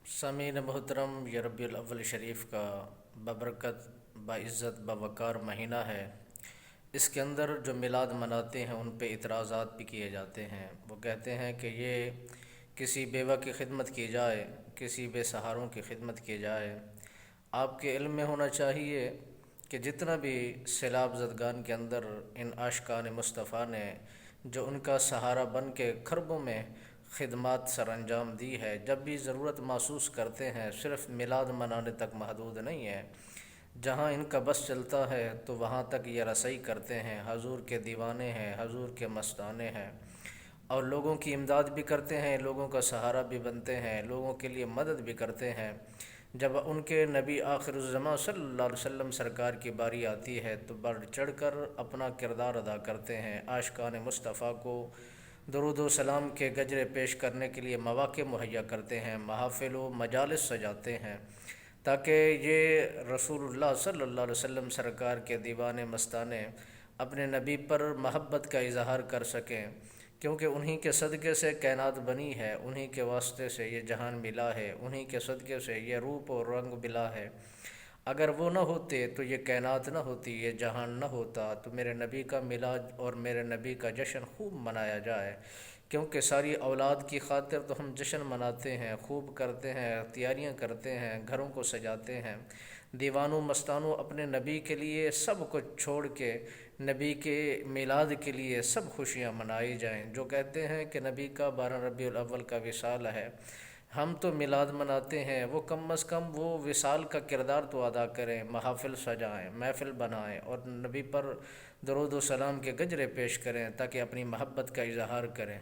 سامعین محترم، یہ ربیع الاول شریف کا ببرکت باعزت باوقار مہینہ ہے۔ اس کے اندر جو میلاد مناتے ہیں ان پہ اعتراضات بھی کیے جاتے ہیں۔ وہ کہتے ہیں کہ یہ کسی بیوہ کی خدمت کی جائے، کسی بے سہاروں کی خدمت کی جائے۔ آپ کے علم میں ہونا چاہیے کہ جتنا بھی سیلاب زدگان کے اندر ان عاشقان مصطفیٰ نے جو ان کا سہارا بن کے کھربوں میں خدمات سر انجام دی ہے، جب بھی ضرورت محسوس کرتے ہیں، صرف میلاد منانے تک محدود نہیں ہے۔ جہاں ان کا بس چلتا ہے تو وہاں تک یہ رسائی کرتے ہیں، حضور کے دیوانے ہیں، حضور کے مستانے ہیں، اور لوگوں کی امداد بھی کرتے ہیں، لوگوں کا سہارا بھی بنتے ہیں، لوگوں کے لیے مدد بھی کرتے ہیں۔ جب ان کے نبی آخر الزماں صلی اللہ علیہ وسلم سرکار کی باری آتی ہے تو بڑھ چڑھ کر اپنا کردار ادا کرتے ہیں، عاشقان مصطفیٰ کو درود و سلام کے گجرے پیش کرنے کے لیے مواقع مہیا کرتے ہیں، محافل و مجالس سجاتے ہیں، تاکہ یہ رسول اللہ صلی اللہ علیہ وسلم سرکار کے دیوانے مستانے اپنے نبی پر محبت کا اظہار کر سکیں، کیونکہ انہی کے صدقے سے کائنات بنی ہے، انہی کے واسطے سے یہ جہان ملا ہے، انہی کے صدقے سے یہ روپ اور رنگ ملا ہے۔ اگر وہ نہ ہوتے تو یہ کائنات نہ ہوتی، یہ جہان نہ ہوتا۔ تو میرے نبی کا میلاد اور میرے نبی کا جشن خوب منایا جائے، کیونکہ ساری اولاد کی خاطر تو ہم جشن مناتے ہیں، خوب کرتے ہیں، تیاریاں کرتے ہیں، گھروں کو سجاتے ہیں۔ دیوانوں مستانوں اپنے نبی کے لیے سب کچھ چھوڑ کے نبی کے میلاد کے لیے سب خوشیاں منائی جائیں۔ جو کہتے ہیں کہ نبی کا 12 ربیع الاول کا وصال ہے، ہم تو میلاد مناتے ہیں، وہ کم از کم وہ وصال کا کردار تو ادا کریں، محافل سجائیں، محفل بنائیں اور نبی پر درود و سلام کے گجرے پیش کریں، تاکہ اپنی محبت کا اظہار کریں۔